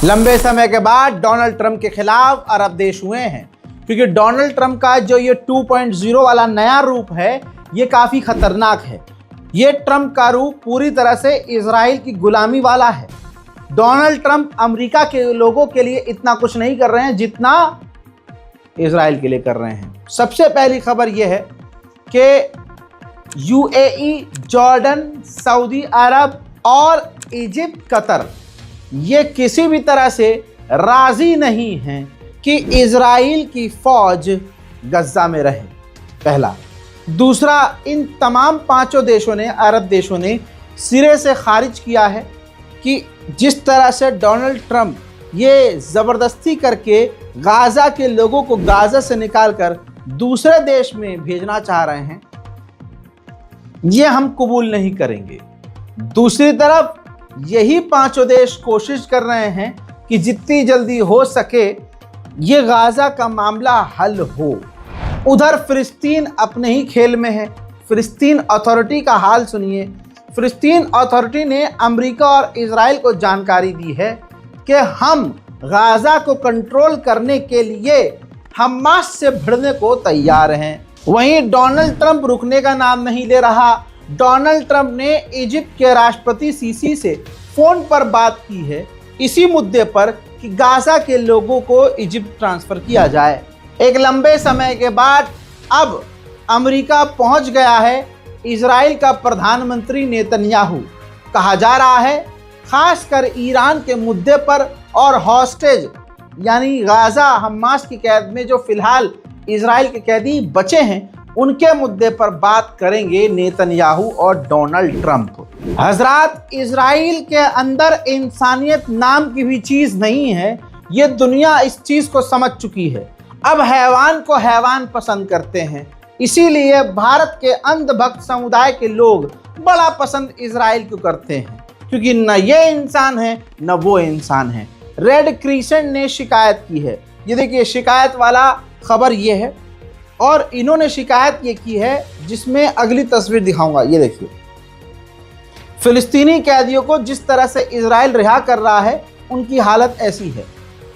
लंबे समय के बाद डोनाल्ड ट्रंप के खिलाफ अरब देश हुए हैं, क्योंकि डोनाल्ड ट्रंप का जो ये 2.0 वाला नया रूप है ये काफ़ी खतरनाक है। ये ट्रंप का रूप पूरी तरह से इजराइल की गुलामी वाला है। डोनाल्ड ट्रंप अमेरिका के लोगों के लिए इतना कुछ नहीं कर रहे हैं जितना इजराइल के लिए कर रहे हैं। सबसे पहली खबर यह है कि यूएई, जॉर्डन, सऊदी अरब और इजिप्ट, कतर ये किसी भी तरह से राजी नहीं हैं कि इजराइल की फौज गज्जा में रहे, पहला। दूसरा, इन तमाम पांचों देशों ने, अरब देशों ने सिरे से खारिज किया है कि जिस तरह से डोनाल्ड ट्रंप ये ज़बरदस्ती करके गाज़ा के लोगों को गाज़ा से निकालकर दूसरे देश में भेजना चाह रहे हैं, ये हम कबूल नहीं करेंगे। दूसरी तरफ यही पांचों देश कोशिश कर रहे हैं कि जितनी जल्दी हो सके ये गाज़ा का मामला हल हो। उधर फिलिस्तीन अपने ही खेल में है। फिलिस्तीन अथॉरिटी का हाल सुनिए। फिलिस्तीन अथॉरिटी ने अमेरिका और इजराइल को जानकारी दी है कि हम गाज़ा को कंट्रोल करने के लिए हमास से भिड़ने को तैयार हैं। वहीं डोनाल्ड ट्रंप रुकने का नाम नहीं ले रहा। डोनाल्ड ट्रंप ने इजिप्ट के राष्ट्रपति सीसी से फोन पर बात की है इसी मुद्दे पर कि गाज़ा के लोगों को इजिप्ट ट्रांसफर किया जाए। एक लंबे समय के बाद अब अमेरिका पहुंच गया है इजराइल का प्रधानमंत्री नेतन्याहू। कहा जा रहा है खासकर ईरान के मुद्दे पर और हॉस्टेज यानी गाज़ा हमास की कैद में जो फिलहाल इजराइल के कैदी बचे हैं उनके मुद्दे पर बात करेंगे नेतन्याहू और डोनाल्ड ट्रंप। हजरात, इजराइल के अंदर इंसानियत नाम की भी चीज़ नहीं है। ये दुनिया इस चीज़ को समझ चुकी है। अब हैवान को हैवान पसंद करते हैं। इसीलिए भारत के अंधभक्त समुदाय के लोग बड़ा पसंद इजराइल को करते हैं, क्योंकि न ये इंसान है न वो इंसान है। रेड क्रिसेंट ने शिकायत की है। ये देखिए, शिकायत वाला खबर ये है और इन्होंने शिकायत ये की है जिसमें अगली तस्वीर दिखाऊंगा। ये देखिए, फिलिस्तीनी कैदियों को जिस तरह से इजराइल रिहा कर रहा है उनकी हालत ऐसी है।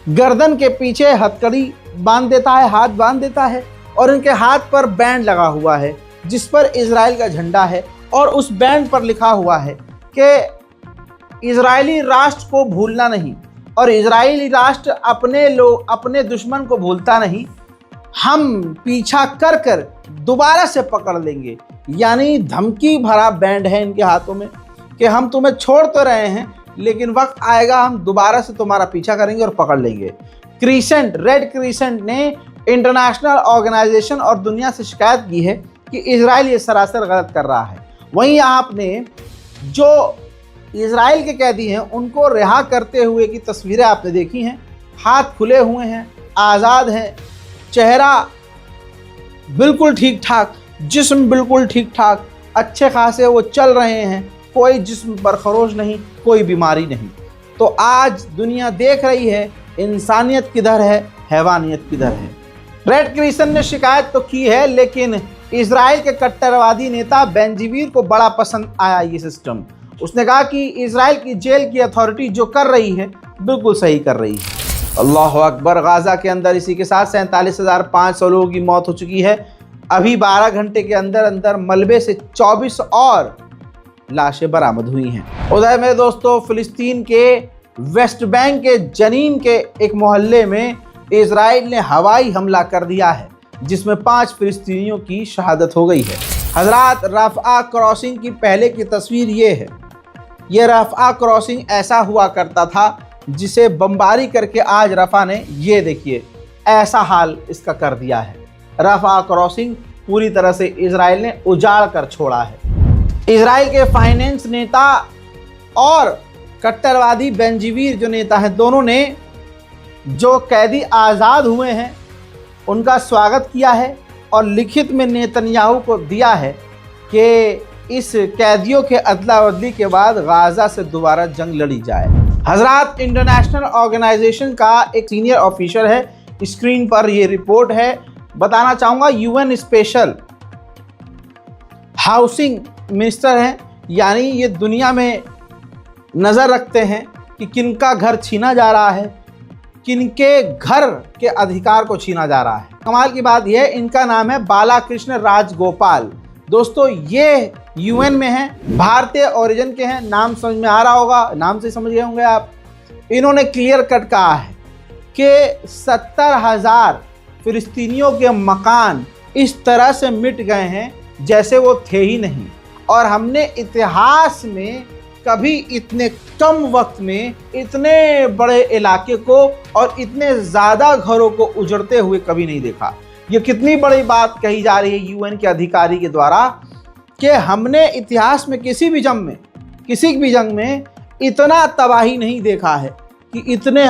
गर्दन के पीछे हथकड़ी बांध देता है, हाथ बांध देता है और इनके हाथ पर बैंड लगा हुआ है जिस पर इजराइल का झंडा है और उस बैंड पर लिखा हुआ है कि इजरायली राष्ट्र को भूलना नहीं और इजरायली राष्ट्र अपने दुश्मन को भूलता नहीं। हम पीछा कर कर दोबारा से पकड़ लेंगे। यानी धमकी भरा बैंड है इनके हाथों में कि हम तुम्हें छोड़ तो रहे हैं लेकिन वक्त आएगा हम दोबारा से तुम्हारा पीछा करेंगे और पकड़ लेंगे। क्रिसेंट, रेड क्रिसेंट ने इंटरनेशनल ऑर्गेनाइजेशन और दुनिया से शिकायत की है कि इजराइल ये सरासर गलत कर रहा है। वहीं आपने जो इजराइल के कैदी हैं उनको रिहा करते हुए की तस्वीरें आपने देखी हैं। हाथ खुले हुए हैं, आज़ाद हैं, चेहरा बिल्कुल ठीक ठाक, जिस्म बिल्कुल ठीक ठाक, अच्छे खासे वो चल रहे हैं, कोई जिस्म पर खरोश नहीं, कोई बीमारी नहीं। तो आज दुनिया देख रही है इंसानियत किधर है, हैवानियत किधर है। रेड क्रिसेंट ने शिकायत तो की है लेकिन इजराइल के कट्टरवादी नेता बेंजीवीर को बड़ा पसंद आया ये सिस्टम। उसने कहा कि इजराइल की जेल की अथॉरिटी जो कर रही है बिल्कुल सही कर रही है। अल्लाह अकबर। गाज़ा के अंदर इसी के साथ 47,500 लोगों की मौत हो चुकी है। अभी 12 घंटे के अंदर अंदर मलबे से 24 और लाशें बरामद हुई हैं। उधर मेरे दोस्तों, फिलिस्तीन के वेस्ट बैंक के जनीन के एक मोहल्ले में इजराइल ने हवाई हमला कर दिया है जिसमें 5 फिलिस्तीनियों की शहादत हो गई है। हजरात, रफ़ा क्रॉसिंग की पहले की तस्वीर ये है। ये रफ़ा क्रॉसिंग ऐसा हुआ करता था जिसे बमबारी करके आज रफ़ा ने, ये देखिए, ऐसा हाल इसका कर दिया है। रफ़ा क्रॉसिंग पूरी तरह से इजराइल ने उजाड़ कर छोड़ा है। इजराइल के फाइनेंस नेता और कट्टरवादी बेंजीवीर जो नेता हैं, दोनों ने जो कैदी आज़ाद हुए हैं उनका स्वागत किया है और लिखित में नेतन्याहू को दिया है कि इस कैदियों के अदला बदली के बाद गाज़ा से दोबारा जंग लड़ी जाए। हजरात, इंटरनेशनल ऑर्गेनाइजेशन का एक सीनियर ऑफिसर है, स्क्रीन पर ये रिपोर्ट है। बताना चाहूँगा, यूएन स्पेशल हाउसिंग मिनिस्टर हैं, यानी ये दुनिया में नज़र रखते हैं कि किनका घर छीना जा रहा है, किनके घर के अधिकार को छीना जा रहा है। कमाल की बात यह, इनका नाम है बालाकृष्ण राजगोपाल। दोस्तों ये यूएन में हैं, भारतीय ओरिजिन के हैं, नाम समझ में आ रहा होगा, नाम से समझ गए होंगे आप। इन्होंने क्लियर कट कहा है कि 70,000 फिलिस्तीनियों के मकान इस तरह से मिट गए हैं जैसे वो थे ही नहीं, और हमने इतिहास में कभी इतने कम वक्त में इतने बड़े इलाके को और इतने ज़्यादा घरों को उजड़ते हुए कभी नहीं देखा। ये कितनी बड़ी बात कही जा रही है यूएन के अधिकारी के द्वारा कि हमने इतिहास में किसी भी जंग में इतना तबाही नहीं देखा है कि इतने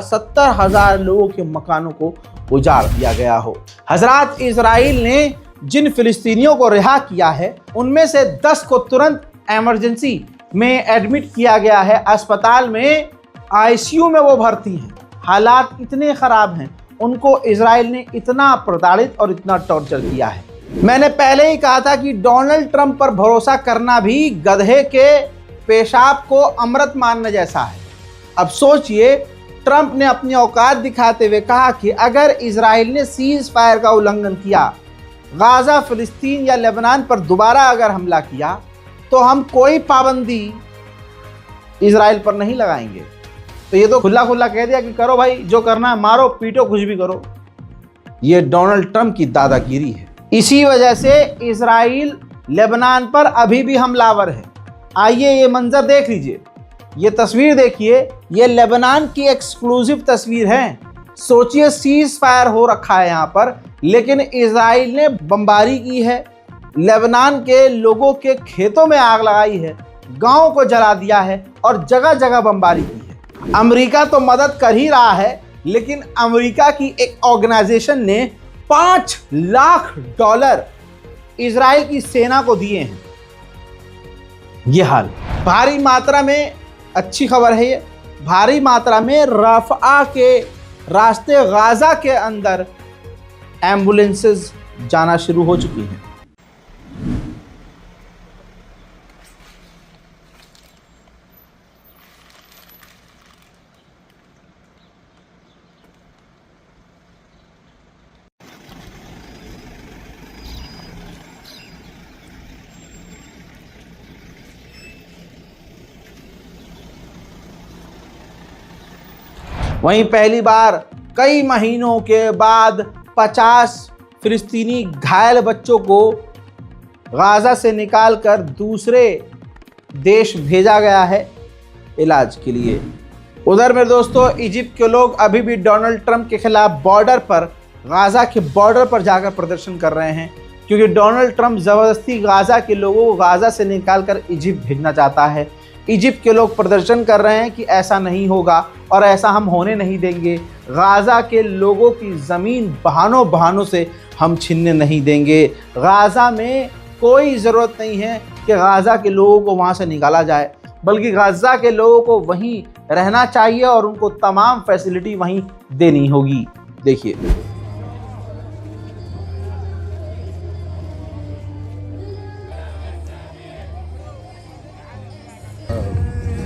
70,000 लोगों के मकानों को उजाड़ दिया गया हो। हजरात, इजराइल ने जिन फिलिस्तीनियों को रिहा किया है उनमें से 10 को तुरंत इमरजेंसी में एडमिट किया गया है, अस्पताल में आईसीयू में वो भर्ती हैं। हालात इतने ख़राब हैं, उनको इजराइल ने इतना प्रताड़ित और इतना टॉर्चर किया है। मैंने पहले ही कहा था कि डोनाल्ड ट्रंप पर भरोसा करना भी गधे के पेशाब को अमृत मानने जैसा है। अब सोचिए, ट्रंप ने अपनी औकात दिखाते हुए कहा कि अगर इजराइल ने सीज फायर का उल्लंघन किया, गाज़ा, फिलिस्तीन या लेबनान पर दोबारा अगर हमला किया, तो हम कोई पाबंदी इजराइल पर नहीं लगाएंगे। तो ये तो खुला खुला कह दिया कि करो भाई, जो करना है, मारो पीटो, कुछ भी करो। ये डोनाल्ड ट्रंप की दादागिरी है। इसी वजह से इजराइल लेबनान पर अभी भी हमलावर है। आइए ये मंजर देख लीजिए, ये तस्वीर देखिए, ये लेबनान की एक्सक्लूसिव तस्वीर है। सोचिए, सीज फायर हो रखा है यहाँ पर, लेकिन इजराइल ने बमबारी की है, लेबनान के लोगों के खेतों में आग लगाई है, गांव को जला दिया है और जगह जगह बमबारी की है। अमेरिका तो मदद कर ही रहा है, लेकिन अमेरिका की एक ऑर्गेनाइजेशन ने $5 लाख इजराइल की सेना को दिए हैं। ये हाल भारी मात्रा में, अच्छी खबर है ये, भारी मात्रा में रफ़ा के रास्ते गाज़ा के अंदर एम्बुलेंसेस जाना शुरू हो चुकी हैं। वहीं पहली बार कई महीनों के बाद 50 फिलिस्तीनी घायल बच्चों को गाज़ा से निकालकर दूसरे देश भेजा गया है इलाज के लिए। उधर में दोस्तों, इजिप्ट के लोग अभी भी डोनाल्ड ट्रंप के खिलाफ बॉर्डर पर, गाज़ा के बॉर्डर पर जाकर प्रदर्शन कर रहे हैं, क्योंकि डोनाल्ड ट्रंप ज़बरदस्ती गाज़ा के लोगों को गाज़ा से निकालकर इजिप्ट भेजना चाहता है। इजिप्ट के लोग प्रदर्शन कर रहे हैं कि ऐसा नहीं होगा और ऐसा हम होने नहीं देंगे। गाज़ा के लोगों की ज़मीन बहानों से हम छीनने नहीं देंगे। गाज़ा में कोई ज़रूरत नहीं है कि गाज़ा के लोगों को वहाँ से निकाला जाए, बल्कि गाज़ा के लोगों को वहीं रहना चाहिए और उनको तमाम फैसिलिटी वहीं देनी होगी। देखिए,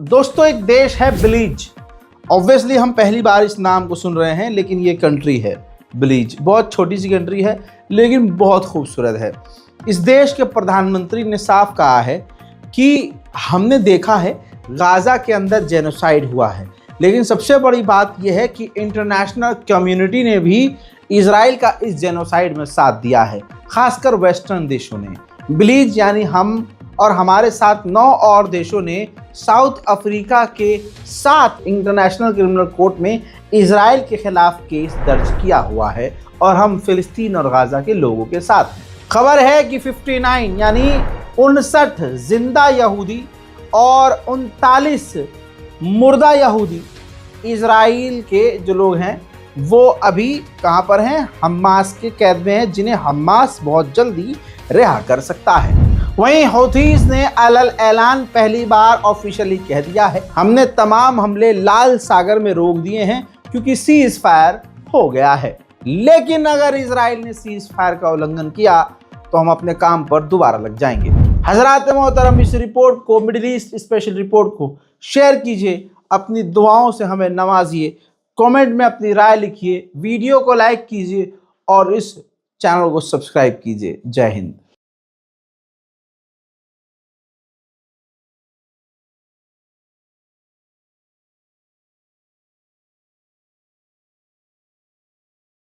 दोस्तों, एक देश है बिलीज। ऑब्वियसली हम पहली बार इस नाम को सुन रहे हैं, लेकिन ये कंट्री है। बिलीज बहुत छोटी सी कंट्री है लेकिन बहुत खूबसूरत है। इस देश के प्रधानमंत्री ने साफ कहा है कि हमने देखा है गाज़ा के अंदर जेनोसाइड हुआ है, लेकिन सबसे बड़ी बात यह है कि इंटरनेशनल कम्युनिटी ने भी इजराइल का इस जेनोसाइड में साथ दिया है, खासकर वेस्टर्न देशों ने। बिलीज यानी हम और हमारे साथ 9 और देशों ने साउथ अफ्रीका के साथ इंटरनेशनल क्रिमिनल कोर्ट में इजराइल के खिलाफ केस दर्ज किया हुआ है और हम फिलिस्तीन और गाज़ा के लोगों के साथ हैं। खबर है कि 59 यानी 59 जिंदा यहूदी और 39 मुर्दा यहूदी इजराइल के जो लोग हैं वो अभी कहां पर हैं? हमास के कैद में हैं, जिन्हें हमास बहुत जल्दी रिहा कर सकता है। वहीं हौथीस ने अलल ऐलान पहली बार ऑफिशियली कह दिया है, हमने तमाम हमले लाल सागर में रोक दिए हैं क्योंकि सीज फायर हो गया है। लेकिन अगर इजराइल ने सीज फायर का उल्लंघन किया तो हम अपने काम पर दोबारा लग जाएंगे। हजरात मोहतरम, इस रिपोर्ट को, मिडिल ईस्ट स्पेशल रिपोर्ट को शेयर कीजिए, अपनी दुआओं से हमें नवाजिए, कमेंट में अपनी राय लिखिए, वीडियो को लाइक कीजिए और इस चैनल को सब्सक्राइब कीजिए। जय हिंद।